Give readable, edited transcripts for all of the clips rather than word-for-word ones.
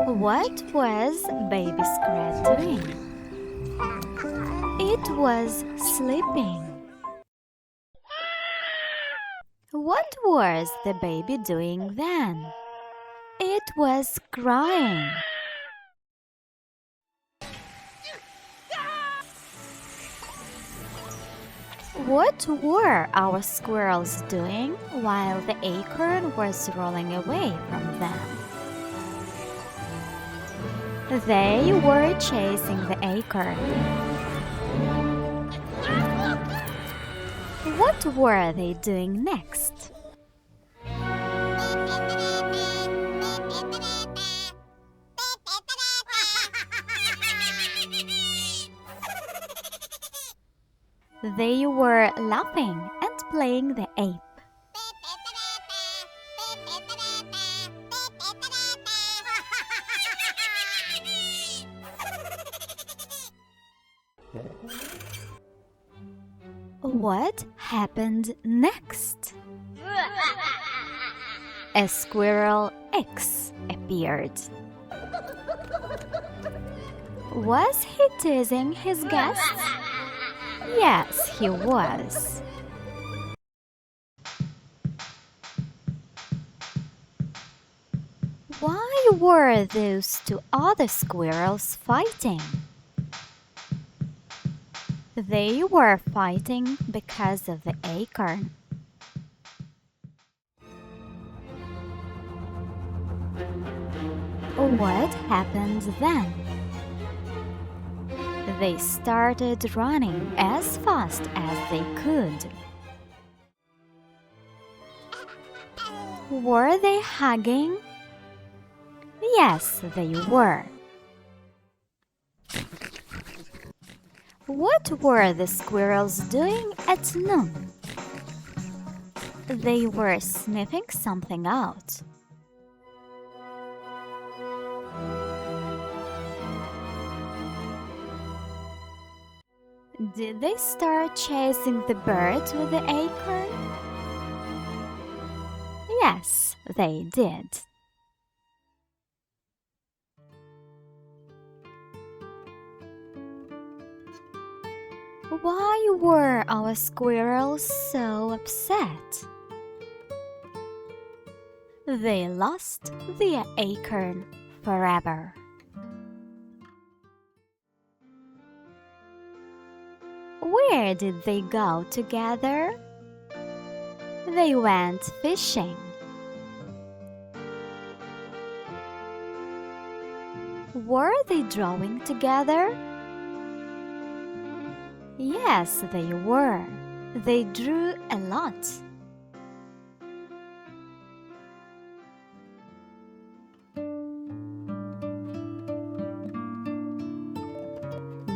What was baby Scrat doing? It was sleeping. What was the baby doing then? It was crying. What were our squirrels doing while the acorn was rolling away from them? They were chasing the acorn. What were they doing next? They were laughing and playing the ape. What happened next? A squirrel X appeared. Was he teasing his guests? Yes, he was. Why were those two other squirrels fighting? They were fighting because of the acorn. What happened then? They started running as fast as they could. Were they hugging? Yes, they were. What were the squirrels doing at noon? They were sniffing something out. Did they start chasing the bird with the acorn? Yes, they did. Why were our squirrels so upset? They lost the acorn forever. Where did they go together? They went fishing. Were they drawing together? Yes, they were. They drew a lot.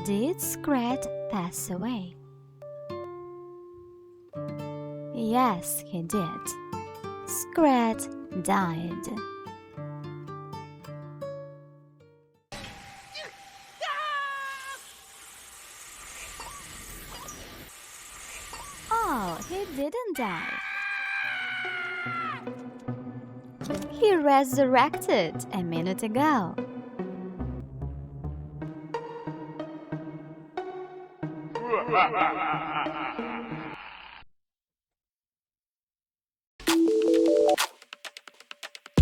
Did Scrat pass away? Yes, he did. Scrat died. Oh, he didn't die. He resurrected a minute ago.